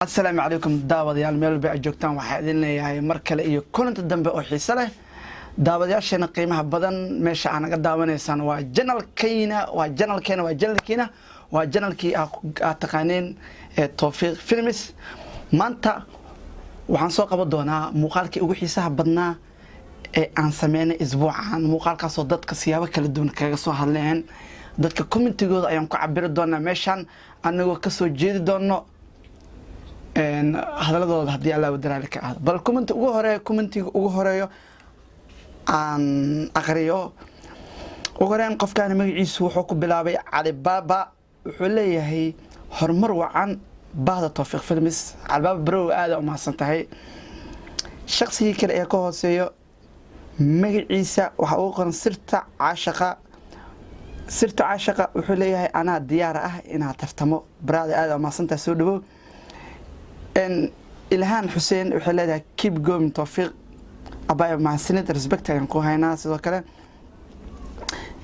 السلام عليكم داوديال meel bay joogtaan waxa idin leeyahay mar kale iyo kulanka dambe oo xiiso leh daawadayaashana qiimaha badan meesha aan naga daawanaysaan waa channelkeena waa taqaaneen Tawfiq Films maanta waxaan soo qaban doonaa muuqaalkii ugu xiisaha badnaa ee aan sameynay isbuucan muuqaalkaas oo dadka siyaabo kala duwan kaga soo hadleen dadka commentigooda ayaan ku cabiri doonaa meeshan anagoo ka soo jeedi doono hadalladooda hadii Allah wadaraale ka aad bal commentiga ugu horeeyo aan aqriyo ugu horeen qofkaan magaciisu wuxuu ku bilaabay Ali Baba wuxuu leeyahay horumar wacan baahda Tawfiq Films Ali Baba bro aad u mahadsantahay shakhsiga kale ee ka hooseeyo magaciisa waxa uu qoran sirta caashaqa wuxuu leeyahay ana diyaar ah inaan tartamo brada aad u mahadsantahay soo dhawow إلهام حسين وحلادها keep going توفيق أبايا مع سنة respect يعني كوهاي ناس وكذا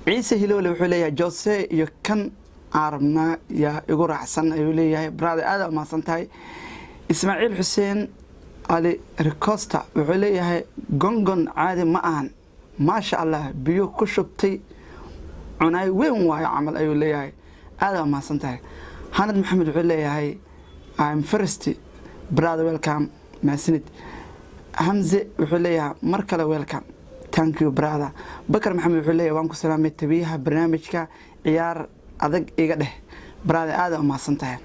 عيسى هلولي وحليا جوسي يكن عربنا يا يقول أحسن يقولي برادي هذا ما صنتهاي إسماعيل حسين علي ريكوستا وحليا جونجون عادي معهن ما شاء الله بيو كشبتي عناي وين واي عمل أيولي هذا ما صنتهاي هاند محمد وحليا هاي I'm first brother welcome maasinid Hamza wuxuu leeyahay mar kale welcome thank you brother Bakar Maxamed wuxuu leeyahay waan ku salaamay tabiyaha barnaamijka ciyaar adag iga dheh brother aad u mahadsantahay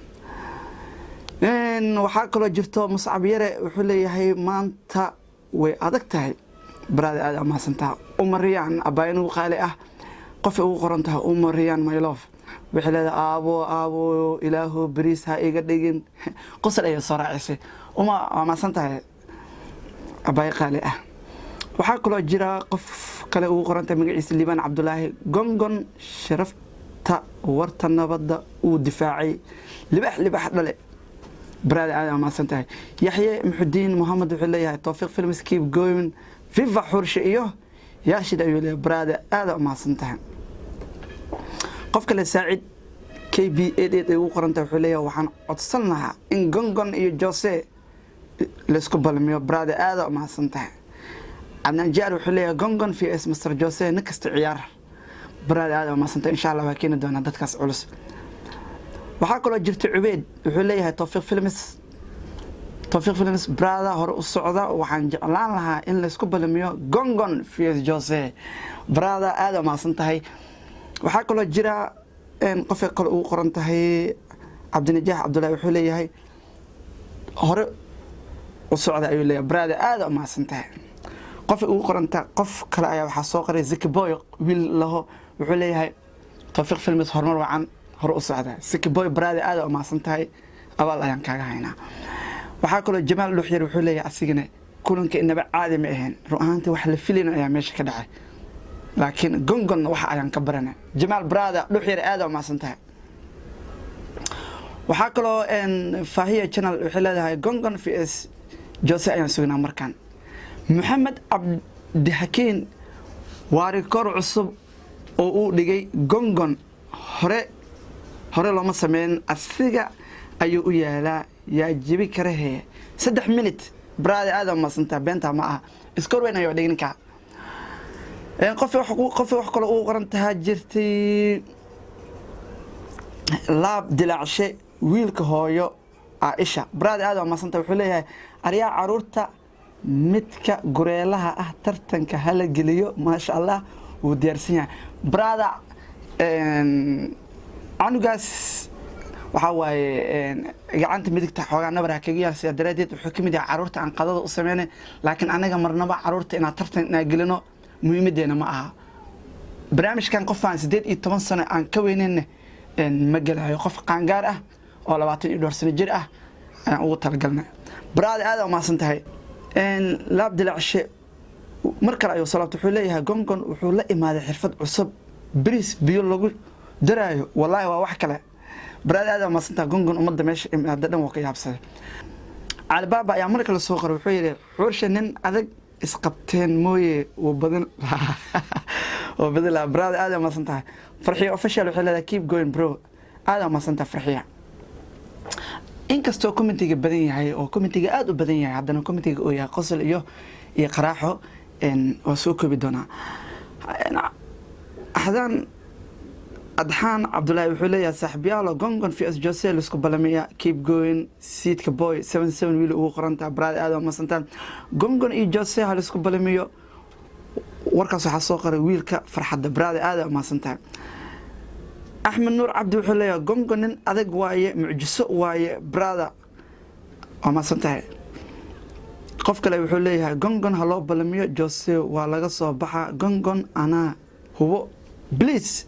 waxa kale jirto Muscab Yare wuxuu leeyahay maanta way adag tahay brother aad u mahadsantahay Umariyaan abaynu qaali ah qof ugu qoran tahay Umariyaan my love وحلا أبو إله بريسها إيجا ديجن قصر أي صراع عسى وما ما سنتها أباي قال وحاكلو جرا قف كلا وقرنت من عيسى الليبان عبد الله جونجون شرفت ورتنا بدا ودفاعي لبح دلي براد على ما سنتها يحيى محدين محمد وحلا توفيق فيلمز كيب جوين في فحور شيء يا شيدا يقول براد هذا ما سنتها قف كلا ساعد KB88 ugu qoranta wuxuu leeyahay waxaan codsanahay in gongon iyo Jose la isku balmiyo brother aad u mahadsantahay ana jaar wuxuu leeyahay gongon fi is Mr Jose nakasta ciyaar brother aad u mahadsantahay insha Allah waa keen doona dadkaas culus waxa kale oo jirta Ubeyd wuxuu leeyahay Tawfiq Films brother hor u socda waxaan jeclaan lahaa in la isku balmiyo gongon fi is Jose brother aad u mahadsantahay waxa kale oo jira qof kale uu qoran tahay Cabdinajaah Cabdullaahi wuxuu leeyahay hore u socda ayuu leeyahay brother aad u mahadsantahay qof uu qoran tahay qof kale ayaa waxa soo qoray Zaki Boy wiil laho wuxuu leeyahay Tawfiq Films horumar wacan hore u socda Zaki Boy brother aad u mahadsantahay abaal ayaan kaaga haynaa waxa kale Jamaal Luxyar wuxuu leeyahay asigana kulanka inaba caadi ma ahayn ruuxaanta wax la filayna ayaa meesha ka dhacay laakiin gongon waxa ayaan ka baranay Jamaal brother Luxyar aad u mahadsantahay waxa kale oo Faahiya channel wuxuu leeyahay gongon vs Jose ayaan sugnaa markan Maxamed Abdi Hakiin waari kor cusub oo uu dhigay gongon hore looma sameyn asiga ayuu u yaalaa yaa jibi karahe 3 minute brother aad u mahadsantahay beenta ma aha iskoor weyn ayuu dhigninka qof wax kale uu qoran tahay jirtay laab dilaacshe wiilka hooyo Aisha brother aad u mahadsantahay wuxuu leeyahay ariyaa caruurta midka gureelaha ah tartanka hala geliyo ma sha Allah uu diyaarsan yahay brother anugaas waxa waaye gacanta midigta xoogaa nabar kaga yaasay daraadeed wuxuu kamid yahay caruurta aan qadada u sameeyay laakiin anaga marnaba caruurta inaan tartan gelino muhiimadeena ma aha barnaamijkan qofaan 18 sano aan ka weyneen ma galayo qof qaangaar ah oo 22 sano jir ah aan ugu talagalnay brother aad u mahadsantahay laab dilaacshe markale ayuu salaabto wuxuu leeyahay gongon wuxuu la imaaday xirfad cusub bris biyo lagu daraayo wallahi waa wax kale brother aad u mahadsantahay gongon umada meesha dhan waa ka yaabsaday Ali Baba ayaa markale soo qoray wuxuu yiri xursha nin adag isqabteen mooye وبدل brother هذا ما صنتها فرحية official وحلا keep going bro هذا ما صنتها فرحية inkastoo commentiga badan yahay oo commentiga aad u badan yahay haddana commentiga uu yahay qosol iyo qaraaxo waa soo koobi doonaa. أدحان عبد الله وحولية صاحبياله جونجون في أسجوسيل اسكو بلامية keep going سيتك بوي 77 ويلو وقرنتا براد آدم مسنتان جونجون إي جوسي هالاسكو بلامية وركاسو حسوقر ويلكا فرحة براد آدم مسنتان. أحمد نور عبد وحولية جونجون أدق واي معجسو واي برادا ومسنتان قفك لي وحولية جونجون هالو بلامية جوسي والغسو بحا جونجون أنا هو بليز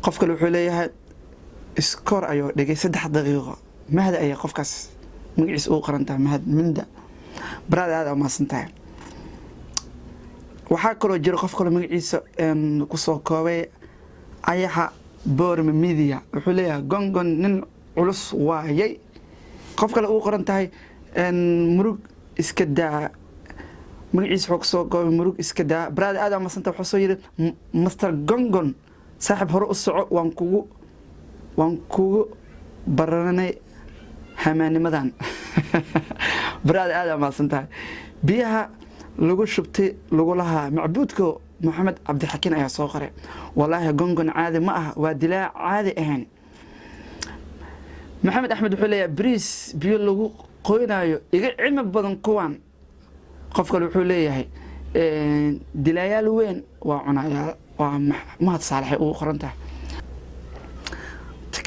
قفك اللي وحوليها سكور أيوة دقي 3 دقيقة ما هذا أي قفكاس مقيس أو قرنتها ما هذا من ده براد هذا ما سنتها وحاكلوا جرو قفك اللي مقيس قصو كوي أيها بور من ميديا وحوليها جونجون نن علص وايي قفك اللي أو قرنتها مروق إسكدا مقيس حقصو كوي مروق إسكدا براد هذا ما سنتها وحصو مستر جونجون صاحب هرو الصعو وانكوغو براني حماني مدان براد آدم ما سنتها بيها لغو شبتي لغو لها معبودكو محمد عبد الحكيم ايا صوغري والله قنقن عادي معها ودلاع عادي اهاني محمد احمد وحوليا بريس بيو لغو قوينايو ايقا علم بدن كوان قفك الوحوليا هي دلايال وين وعنايا ومهد صالحي او قرنته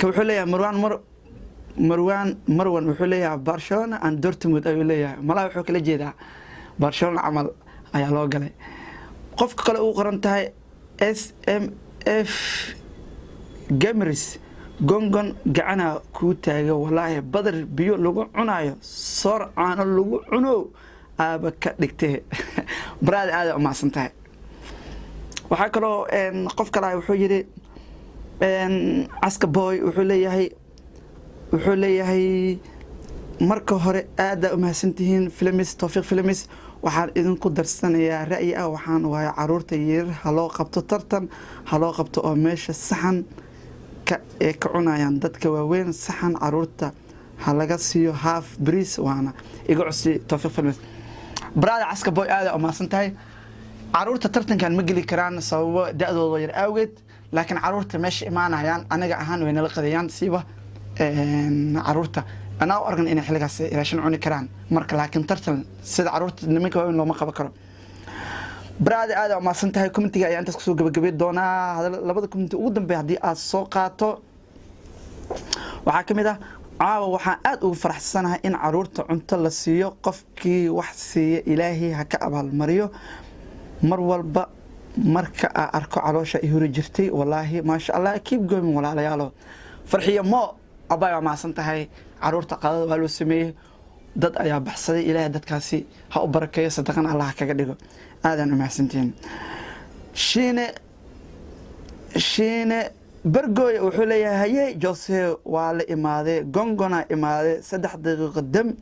wuxuu leeyahay marwan wuxuu leeyahay Barcelona and Dortmund ayuu leeyahay malaa wuxuu kala jeedaa Barcelona amal ayaa loo galay qofka kale uu qoran tahay SMF Gamers gongon gacana ku taaga walaahi badar biyo lagu cunaayo soor aan lagu cuno aaba ka dhigtay braad aad u maasantahay waxa kaloo qof kale wuxuu yiri aska boy wuxuu leeyahay marka hore aad u mahadsantihiin filmis tawfiiq filmis waxaan idinku darsanayaa ra'yi ah waxaan waay caruurta yar haloo qabto tartan haloo qabto oo meesha saxan ka cunayaan dadka waaweyn saxan caruurta halaga siiyo half breeze waana iga cusub tawfiiq filmis braad aska boy aad u mahadsantahay caruurta tartankan ma geli karaan sababo da'dooda yar awgeed laakiin caruurta meesha imaanayaan anaga ahaan way nala qadayaan siiba caruurta ana u argan inay xiligaas raashin cuni karaan marka laakiin tartan sida caruurta nimanka weyn looma qaban karo braada aad ma santahay commentiga ayaa intaas kusoo gabagabay doonaa labada commenti ugu dambeeyay hadii aad soo qaato waxaa kamid ah caawa waxaan aad ugu faraxsanahay in caruurta cunto la siiyo qofkii wax siiya ilaahay ha ka abaal mariyo mar walba marka arko caloosha ihuri jirtay wallahi ma sha Allah keep going walaalayaalo farxiyo mo abay ma santahay caruurta qadada waa loo sameeyay dad ayaa baxsaday ilaahay dadkaasi ha u barakeeyo sadaqan Allah kaga dhigo aadan u mahadsantiin shiine برجوي وحولي هاي جوسي وعلى إمادة جونجونا إمادة 3 دقيقة دم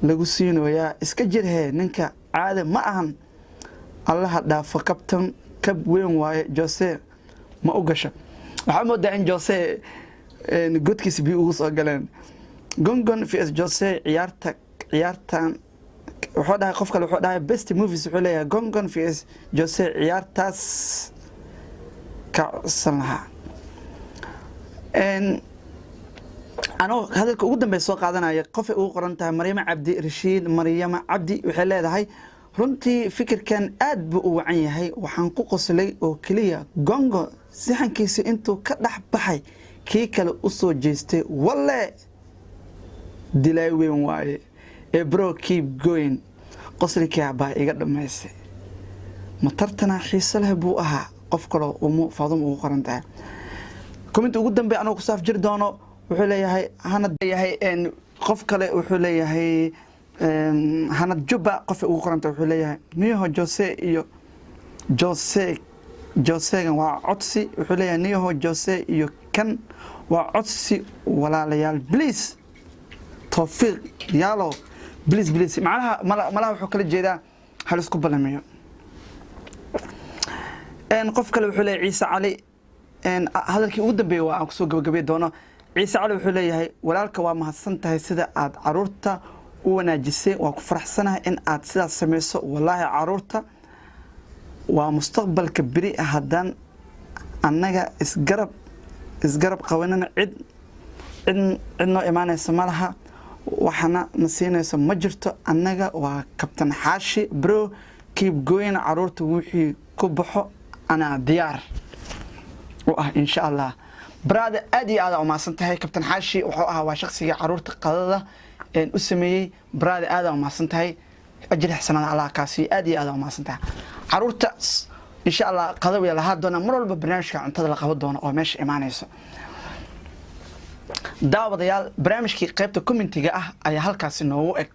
لغوسين ويا إسكجر هي ننكا عادة معهم الله دا فكبتم كب وين واي جوسي ما أوجشة محمد دعين جوسي نقول كيس بيوس أقلن جونجون في إس جوسي عيارتان وحدها قفك وحدها بيست موفيز وحولي جونجون في إس جوسي عيارتاس كسرناها أنا هذا الكودم بيسوق عادنا يقف وقرنتها مريم عبدي رشيد مريم عبدي وحلا هاي رنتي فكر كان أدب وعيه هاي وحنقص لي وكلية جونجو سحن كيس أنتو كدح بحي كيك الأصو جيستي ولا دلاي وين واي برو كيب جوين قصري كعبة يقدر ما يصير مطرتنا حيصلها بوها qof kale oo faadum ugu qarantaa comment ugu dambe anoo ku saaf jir doono wuxuu leeyahay hanad yahay qof kale wuxuu leeyahay hanad juba qof ugu qaranta wuxuu leeyahay niyo Jose iyo Jose waa codsi wuxuu leeyahay niyo Jose iyo kan waa codsi walaalayaal please tawfiiq yaalo please malaha wuxuu kala jeedaa hal isku balamiyo قف كله وحلا عيسى علي هذا الكي ودن بيوا أقصو قبل دونه ciise cali wuxuu leeyahay walaalka waa mahadsan tahay sida aad caruurta u wanaajisay waa ku faraxsanahay in aad sidaas samayso wallaahi caruurta waa mustaqbalka beri haddaan annaga isgarab qabanana cid noo imaanaysa ma laha waxana na siinayso ma jirto annaga waa kabtan xaashi bro keep going caruurta wixii ku baxo ana diyaar u ah insha Allah brother aad iyo aad u maasan tahay kabtan xaashi wuxuu ahaa waa shakhsiga caruurta qadada u sameeyay brother aad u maasan tahay ajir xasanada Allah kaasi aad iyo aad u maasan tahay caruurta insha Allah qadab ya laha doona mar walba barnaamijka cuntada la qabo doona oo meesha imaanayso daawadayaal barnaamijkii qaybta commentiga ah ayaa halkaas noogu eg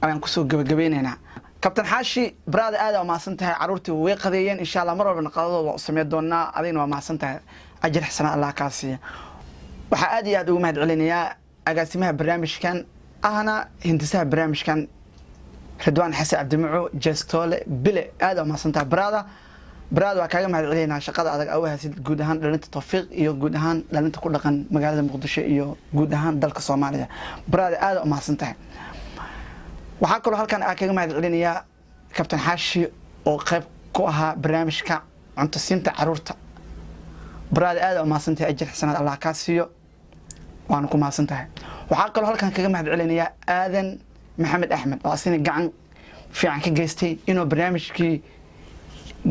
ayaan ku soo gabagabeynayna kabtan xaashi brother aad u maasan tahay caruurtii way qadeeyeen insha Allah mar walba qadadooda u sameey doona adina waa maasan tahay ajir xasanada Allah kaasi waxa aad iyo aad ugu mahad celinayaa agaasimaha barnaamijkan ahna hindisaha barnaamijkan Ridwaan Xasan Cabdimuco Jestoole bile aad u maasan tahay brother waa kaaga mahad celinaa shaqada adag aw haasid guud ahaan dhalinta Tawfiiq iyo guud ahaan dhalinta ku dhaqan magaalada Muqdisho iyo guud ahaan dalka Soomaaliya brother aad u maasan tahay waxa kale halkan aan kaaga mahad celinayaa kabtan xaashi oo qayb ku ahaa barnaamijka cunto siinta caruurta brother aad u maasan tahay ajir xasanad Allah ka siiyo waan ku maasan tahay waxa kale halkan kaaga mahad celinayaa aadan maxamed axmed oo asina gacan fiican ka geystay inuu barnaamijkii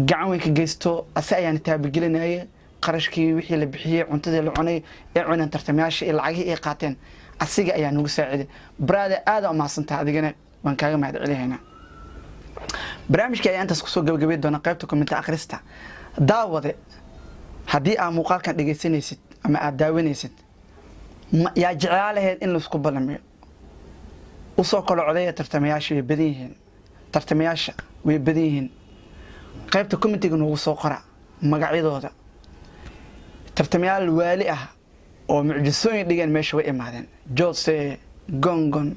gacan weyn ka geysto asa ayaan taabagelinayay qarashkii wixii la bixiyay cuntadii la cunay ee cunaan tartamayaasha ee lacagii ay qaateen asiga ayaa nagu saaciday brother aad u maasan tahay adigana waan kaaga mahad celinaynaa barnaamijkii ayaan intaas ku soo gabagabay doona qaybta comment akhrista daawade haddii aad muuqaalkan dhageysanaysid ama aad daawanaysid yaa jeclaalaheed in la isku balamiyo u soo kala codeeya tartamayaasha way badan yihiin tartamayaasha way badan yihiin qaybta commentiga noogu soo qora magacyadooda tartamayaal waali ah oo mucjisooyin dhigan meesha way imaadeen Jose Gongon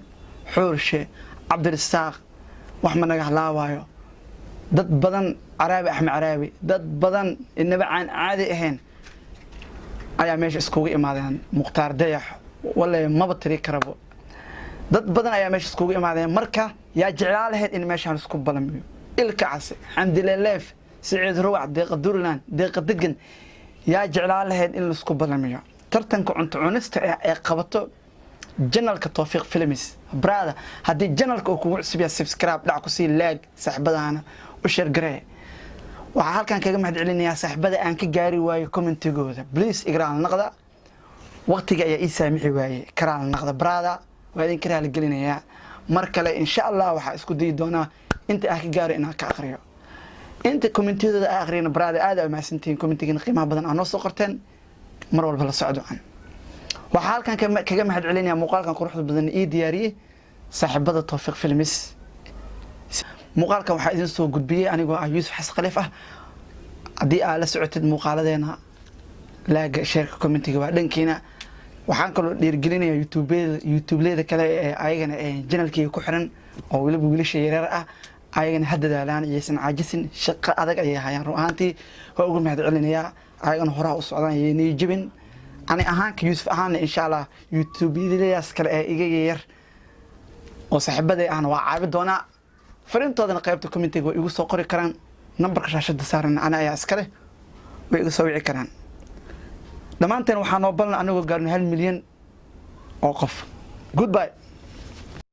Xurshe Cabdirasaaq wax ma naga halaawayo dad badan Araabi Axmed Araabi dad badan inaba aan caadi ahayn ayaa meesha iskugu imaadeen Muqtaar Dayax walla ma tiri karabo dad badan ayaa meesha iskugu imaadeen marka yaa jeclaalaheed in meeshaan isku balamiyo ilkaas xamdileef Saciid Ruwac deeq Durland deeq degan yaa jeclaalaheed in la isku balamiyo tartanka cunto cunista ee qabato channelka Tawfiiq Films brother hadii channelka uu kugu cusub yahay subscribe dhac ku sii like saaxibadana u share garee waxa halkan kaga mahad celinayaa saaxibada aan ka gaari waayo commentigooda please igraan naqda waqtiga ayaa ii saamixi waayay karaan naqda brother waa idin karaal gelinayaa mar kale insha Allah waxa isku day doonaa inta aan ka gaaro inaan ka aqriyo inta commentiyada aan aqriyana brother aad ay maasantiin commentiga qiimaha badan aan soo qorteen mar walba la socdo aan waxa halkan kaga mahad celinayaa muuqaalkan quruxda badan ee diyaariyay saaxibada Tawfiiq Films muuqaalkan waxa idin soo gudbiyay anigoo ah Yuusuf Xasan Khaliif ah hadii aad la socotid muuqaaladeena laaga share commentiga waa dhankiina waxaan kaloo dhiirgelinayaa YouTube-leeda kale ee ayagana channelkii ku xiran oo waliba wiilasha yaryar ah ayagana hadadaalaan iyaysan caajisin shaqo adag ay hayaan ruuxantii waa ugu mahad celinayaa ayagana horaa u socdaan yeeni jibin ani ahaan ka Yuusuf ahaan insha Allah YouTube-leedaas kale ee iga yar oo saaxiibaday aan waa caabi doona fariintoodana qaybta commentiga way igu soo qori karaan numberka shaashada saaran ana ayaa iskale way igu soo wici karaan dhamaanteen waxaan oo balna anagoo gaarno 1 milyan oo qof goodbye